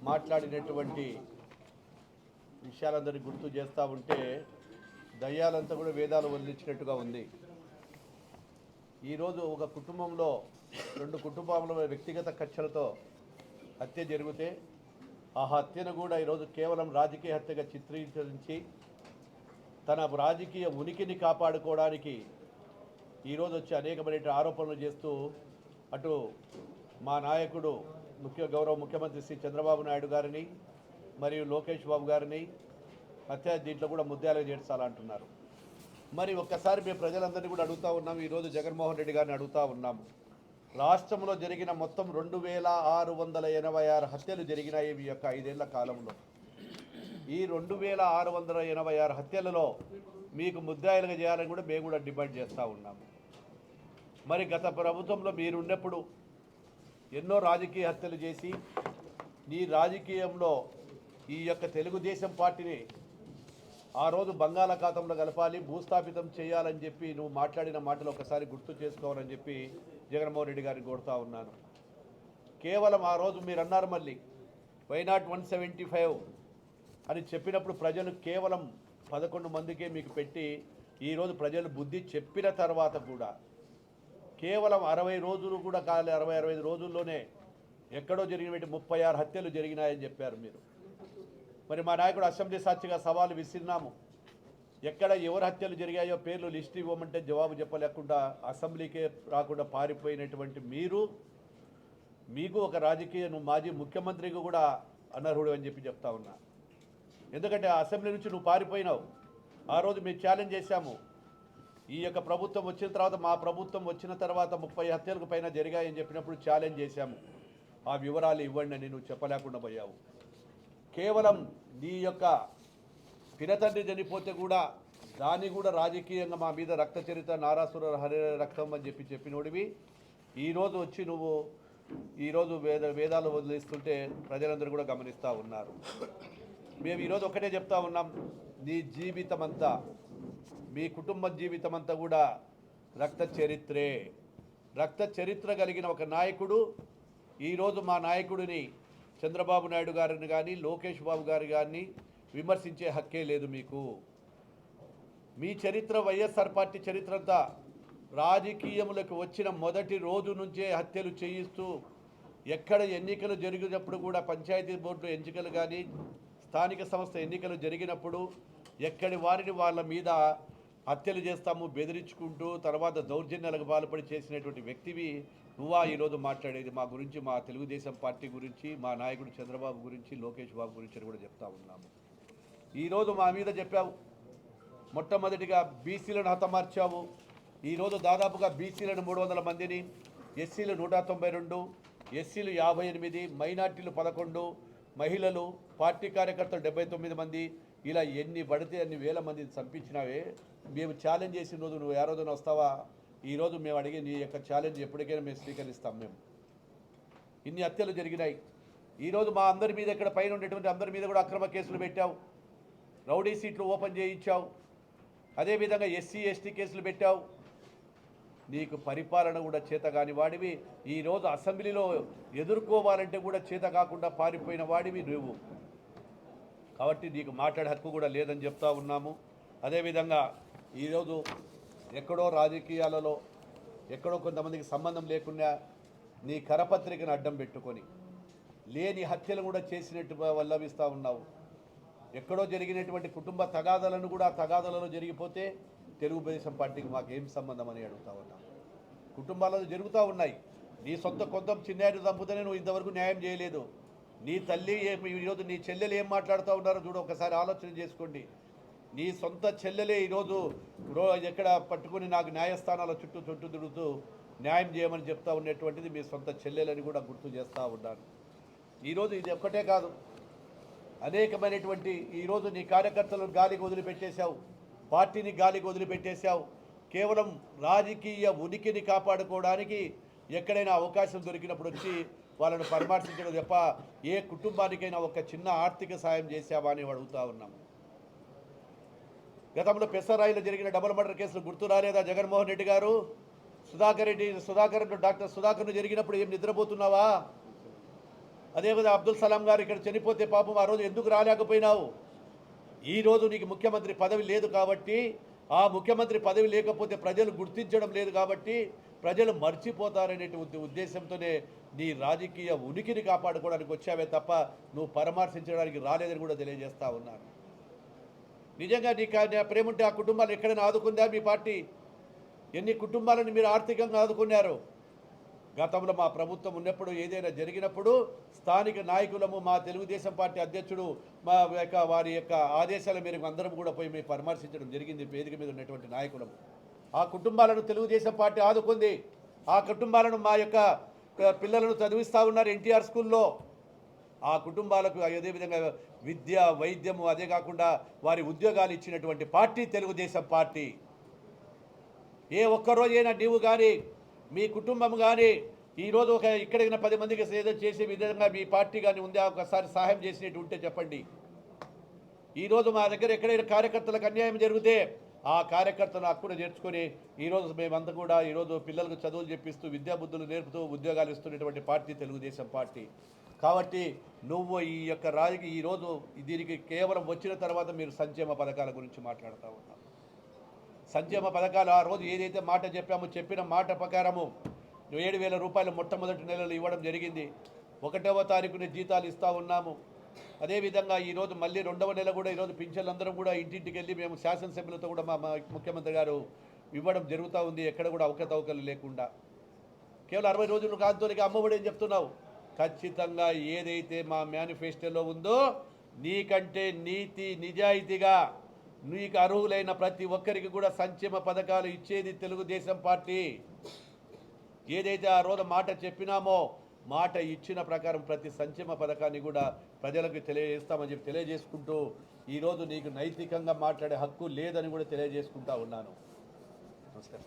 మాట్లాడినటువంటి విషయాలందరినీ గుర్తు చేస్తూ ఉంటే దయ్యాలంతా కూడా వేదాలు వదిలించినట్టుగా ఉంది. ఈరోజు ఒక కుటుంబంలో 2 కుటుంబాల వ్యక్తిగత కక్షలతో హత్య జరిగితే ఆ హత్యను కూడా ఈరోజు కేవలం రాజకీయ హత్యగా చిత్రీకరించి తన రాజకీయ ఉనికిని కాపాడుకోవడానికి ఈరోజు వచ్చి అనేకమైన ఆరోపణలు చేస్తూ అటు మా నాయకుడు గౌరవ ముఖ్యమంత్రి శ్రీ చంద్రబాబు నాయుడు గారిని మరియు లోకేష్ బాబు గారిని దీంట్లో కూడా ముద్దాలుగా చేర్చాలంటున్నారు. మరి ఒక్కసారి మేము ప్రజలందరినీ కూడా అడుగుతూ ఉన్నాము, ఈరోజు జగన్మోహన్ రెడ్డి గారిని అడుగుతూ ఉన్నాము. రాష్ట్రంలో జరిగిన మొత్తం 2686 హత్యలు జరిగినాయి ఈ యొక్క 5 ఏళ్ల కాలంలో. ఈ 2686 హత్యలలో మీకు ముద్దాయిలుగా చేయాలని కూడా మేము కూడా డిమాండ్ చేస్తూ ఉన్నాము. మరి గత ప్రభుత్వంలో మీరున్నప్పుడు ఎన్నో రాజకీయ హత్యలు చేసి ఈ రాజకీయంలో ఈ యొక్క తెలుగుదేశం పార్టీని ఆ రోజు బంగాళాఖాతంలో కలపాలి, భూస్థాపితం చేయాలని చెప్పి నువ్వు మాట్లాడిన మాటలు ఒకసారి గుర్తు చేసుకోవాలని చెప్పి జగన్మోహన్ రెడ్డి గారిని కోరుతూ ఉన్నాను. కేవలం ఆ రోజు మీరు అన్నారు మళ్ళీ వైనాట్ 175 అని చెప్పినప్పుడు ప్రజలు కేవలం 11 మందికే మీకు పెట్టి ఈరోజు ప్రజలు బుద్ధి చెప్పిన తర్వాత కూడా కేవలం 60 రోజులు కూడా కాలే, 60-65 రోజుల్లోనే ఎక్కడో జరిగినటువంటి 36 హత్యలు జరిగినాయని చెప్పారు మీరు. మరి మా నాయకుడు అసెంబ్లీ సాక్షిగా సవాలు విసిరినాము. ఎక్కడ ఎవరు హత్యలు జరిగాయో పేర్లు లిస్ట్ ఇవ్వమంటే జవాబు చెప్పలేకుండా అసెంబ్లీకే రాకుండా పారిపోయినటువంటి మీరు, మీకు ఒక రాజకీయ మాజీ ముఖ్యమంత్రికి కూడా అనర్హుడు అని చెప్పి చెప్తా ఉన్నా. ఎందుకంటే ఆ అసెంబ్లీ నుంచి నువ్వు పారిపోయినావు. ఆ రోజు మేము ఛాలెంజ్ చేశాము, ఈ యొక్క ప్రభుత్వం వచ్చిన తర్వాత, మా ప్రభుత్వం వచ్చిన తర్వాత 30 హత్యలకు పైన జరిగాయని చెప్పినప్పుడు ఛాలెంజ్ చేశాము. ఆ వివరాలు ఇవ్వండి అని నువ్వు చెప్పలేకుండా పోయావు. కేవలం నీ యొక్క పినతండ్రి చనిపోతే కూడా దాన్ని కూడా రాజకీయంగా మా మీద రక్త చరిత్ర నారాసుర హరి రక్తం అని చెప్పినోడివి ఈరోజు వచ్చి నువ్వు ఈరోజు వేదాలు వదిలేస్తుంటే ప్రజలందరూ కూడా గమనిస్తూ ఉన్నారు. మేము ఈరోజు ఒకటే చెప్తా ఉన్నాం, నీ జీవితం అంతా, మీ కుటుంబ జీవితం అంతా కూడా రక్త చరిత్రే. రక్త చరిత్ర కలిగిన ఒక నాయకుడు ఈరోజు మా నాయకుడిని చంద్రబాబు నాయుడు గారిని కానీ లోకేష్ బాబు గారి కానీ విమర్శించే హక్కే లేదు మీకు. మీ చరిత్ర వైఎస్ఆర్ పార్టీ చరిత్ర అంతా రాజకీయములకు వచ్చిన మొదటి రోజు నుంచే హత్యలు చేయిస్తూ, ఎక్కడ ఎన్నికలు జరిగినప్పుడు కూడా పంచాయతీ బోర్డు ఎన్నికలు కానీ స్థానిక సంస్థ ఎన్నికలు జరిగినప్పుడు ఎక్కడి వారిని వాళ్ళ మీద హత్యలు చేస్తాము బెదిరించుకుంటూ తర్వాత దౌర్జన్యాలకు పాల్పడి చేసినటువంటి వ్యక్తివి నువ్వా ఈరోజు మాట్లాడేది మా గురించి, మా తెలుగుదేశం పార్టీ గురించి, మా నాయకుడు చంద్రబాబు గురించి, లోకేష్ బాబు గురించి అని కూడా చెప్తా ఉన్నాము. ఈరోజు మా మీద చెప్పావు, మొట్టమొదటిగా బీసీలను హతమార్చావు. ఈరోజు దాదాపుగా బీసీలను 300 మందిని, ఎస్సీలు 192, ఎస్సీలు 58, మైనార్టీలు 11, మహిళలు, పార్టీ కార్యకర్తలు 79 మంది, ఇలా ఎన్ని పడితే అన్ని వేల మందిని చంపించినావే. మేము ఛాలెంజ్ చేసిన రోజు నువ్వు ఏ రోజున వస్తావా? ఈరోజు మేము అడిగే నీ యొక్క ఛాలెంజ్ ఎప్పటికైనా మేము స్వీకరిస్తాం. మేము ఇన్ని హత్యలు జరిగినాయి. ఈరోజు మా అందరి మీద, ఇక్కడ పైన ఉండేటువంటి అందరి మీద కూడా అక్రమ కేసులు పెట్టావు, రౌడీ సీట్లు ఓపెన్ చేయించావు, అదేవిధంగా ఎస్సీ ఎస్టీ కేసులు పెట్టావు. నీకు పరిపాలన కూడా చేత కాని వాడివి. ఈరోజు అసెంబ్లీలో ఎదుర్కోవాలంటే కూడా చేత కాకుండా పారిపోయిన వాడివి నువ్వు. కాబట్టి నీకు మాట్లాడే హక్కు కూడా లేదని చెప్తా ఉన్నాము. అదేవిధంగా ఈరోజు ఎక్కడో రాజకీయాలలో ఎక్కడో కొంతమందికి సంబంధం లేకుండా నీ కరపత్రికను అడ్డం పెట్టుకొని లేని హత్యలు కూడా చేసినట్టు వల్లవిస్తూ ఉన్నావు. ఎక్కడో జరిగినటువంటి కుటుంబ తగాదాలను కూడా తగాదాలలో జరిగిపోతే తెలుగుదేశం పార్టీకి మాకేం సంబంధం అని అడుగుతా ఉన్నాం. కుటుంబాలలో జరుగుతూ ఉన్నాయి. నీ సొంత కొంత చిన్నాడు చంపుతూనే నువ్వు ఇంతవరకు న్యాయం చేయలేదు. నీ తల్లి ఈరోజు నీ చెల్లెలు ఏం మాట్లాడుతూ ఉన్నారో చూడు, ఒకసారి ఆలోచన చేసుకోండి. నీ సొంత చెల్లెలే ఈరోజు ఎక్కడ పట్టుకుని నాకు న్యాయస్థానాల చుట్టూ తిరుగుతూ న్యాయం చేయమని చెప్తా ఉన్నటువంటిది మీ సొంత చెల్లెలని కూడా గుర్తు చేస్తూ ఉన్నాను. ఈరోజు ఇది ఒక్కటే కాదు, అనేకమైనటువంటి ఈరోజు నీ కార్యకర్తలను గాలికి వదిలిపెట్టేశావు, పార్టీని గాలికి వదిలిపెట్టేశావు. కేవలం రాజకీయ ఉనికిని కాపాడుకోవడానికి ఎక్కడైనా అవకాశం దొరికినప్పుడు వచ్చి వాళ్ళను పరామర్శించడం తప్ప ఏ కుటుంబానికైనా ఒక చిన్న ఆర్థిక సాయం చేశావా అని అడుగుతూ ఉన్నాము. గతంలో పెసరాయిలో జరిగిన డబుల్ మర్డర్ కేసులు గుర్తు రాలేదా జగన్మోహన్ రెడ్డి గారు? డాక్టర్ సుధాకర్ను జరిగినప్పుడు ఏం నిద్రపోతున్నావా? అదేవిధంగా అబ్దుల్ సలాం గారు ఇక్కడ చనిపోతే పాపం ఆ రోజు ఎందుకు రాలేకపోయినావు? ఈరోజు నీకు ముఖ్యమంత్రి పదవి లేదు కాబట్టి, ఆ ముఖ్యమంత్రి పదవి లేకపోతే ప్రజలు గుర్తించడం లేదు కాబట్టి ప్రజలు మర్చిపోతారనేటువంటి ఉద్దేశంతోనే నీ రాజకీయ ఉనికిని కాపాడుకోవడానికి వచ్చావే తప్ప నువ్వు పరామర్శించడానికి రాలేదని కూడా తెలియజేస్తా ఉన్నాను. నిజంగా నీకు ప్రేమ ఉంటే ఆ కుటుంబాలు ఎక్కడైనా ఆదుకుందా మీ పార్టీ? ఎన్ని కుటుంబాలను మీరు ఆర్థికంగా ఆదుకున్నారు? గతంలో మా ప్రభుత్వం ఉన్నప్పుడు ఏదైనా జరిగినప్పుడు స్థానిక నాయకులము, మా తెలుగుదేశం పార్టీ అధ్యక్షుడు వారి యొక్క ఆదేశాల మేరకు అందరం కూడా పోయి మేము పరామర్శించడం జరిగింది. వేదిక మీద ఉన్నటువంటి నాయకులము ఆ కుటుంబాలను తెలుగుదేశం పార్టీ ఆదుకుంది. ఆ కుటుంబాలను మా యొక్క పిల్లలను చదివిస్తూ ఉన్నారు ఎన్టీఆర్ స్కూల్లో. ఆ కుటుంబాలకు అదేవిధంగా విద్య, వైద్యము, అదే కాకుండా వారి ఉద్యోగాలు ఇచ్చినటువంటి పార్టీ తెలుగుదేశం పార్టీ. ఏ ఒక్కరోజైనా నీవు కానీ మీ కుటుంబం కానీ ఈరోజు ఇక్కడికి 10 మందికి ఏదో చేసే విధంగా మీ పార్టీ కానీ ఉందా? ఒకసారి సహాయం చేసినట్టు ఉంటే చెప్పండి. ఈరోజు మా దగ్గర ఎక్కడైనా కార్యకర్తలకు అన్యాయం జరిగితే ఆ కార్యకర్తలను అక్కడ చేర్చుకొని ఈరోజు మేమంతా కూడా ఈరోజు పిల్లలకు చదువులు చెప్పిస్తూ విద్యాబుద్ధులు నేర్పుతూ ఉద్యోగాలు ఇస్తున్నటువంటి పార్టీ తెలుగుదేశం పార్టీ. కాబట్టి నువ్వు ఈ యొక్క ఈరోజు దీనికి కేవలం వచ్చిన తర్వాత మీరు సంక్షేమ పథకాల గురించి మాట్లాడుతూ ఉన్నావు. సంక్షేమ పథకాలు ఆ రోజు ఏదైతే మాట చెప్పామో చెప్పిన మాట ప్రకారము 7,000 రూపాయలు మొట్టమొదటి నెలలు ఇవ్వడం జరిగింది. 1వ తారీఖున జీతాలు ఇస్తూ ఉన్నాము. అదేవిధంగా ఈరోజు మళ్ళీ 2వ నెల కూడా ఈరోజు పింఛన్లందరం కూడా ఇంటింటికి వెళ్ళి మేము శాసనసభ్యులతో కూడా మా ముఖ్యమంత్రి గారు ఇవ్వడం జరుగుతూ ఉంది. ఎక్కడ కూడా అవకతవకలు లేకుండా కేవలం 60 రోజులు కాంతోనికి అమ్మఒడి అని చెప్తున్నావు. ఖచ్చితంగా ఏదైతే మా మేనిఫెస్టోలో ఉందో నీకంటే నీతి నిజాయితీగా నీకు అర్హులైన ప్రతి ఒక్కరికి కూడా సంక్షేమ పథకాలు ఇచ్చేది తెలుగుదేశం పార్టీ. ఏదైతే ఆ రోజు మాట చెప్పినామో మాట ఇచ్చిన ప్రకారం ప్రతి సంక్షేమ పథకాన్ని కూడా ప్రజలకు తెలియజేస్తామని చెప్పి తెలియజేసుకుంటూ ఈరోజు నీకు నైతికంగా మాట్లాడే హక్కు లేదని కూడా తెలియజేసుకుంటా ఉన్నాను. నమస్కారం.